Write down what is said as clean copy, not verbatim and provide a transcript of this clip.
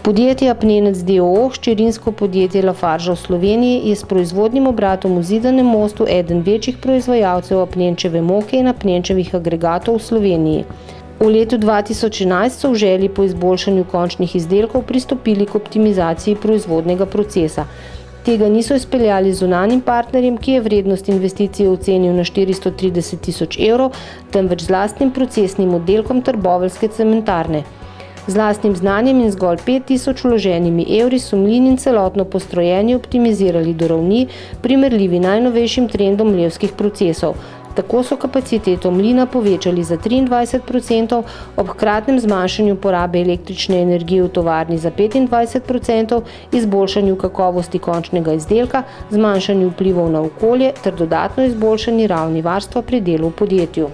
Podjetje Apnenec d.o.o., hčerinsko podjetje Lafarge v Sloveniji, je s proizvodnim obratom v Zidanem Mostu eden večjih proizvajalcev apnenčeve moke in apnenčevih agregatov v Sloveniji. V letu 2011 so v želji po izboljšanju končnih izdelkov pristopili k optimizaciji proizvodnega procesa. Tega niso izpeljali z zunanjim partnerjem, ki je vrednost investicije ocenil na 430 tisoč evrov, temveč z lastnim procesnim oddelkom trboveljske cementarne. Z lastnim znanjem in zgolj 5 tisoč vloženimi evri so mlin in celotno postrojenje optimizirali do ravni, primerljivi najnovejšim trendom mlevskih procesov. Tako so kapaciteto mlina povečali za 23%, ob hkratnem zmanjšanju porabe električne energije v tovarni za 25%, izboljšanju kakovosti končnega izdelka, zmanjšanju vplivov na okolje ter dodatno izboljšani ravni varstva pri delu v podjetju.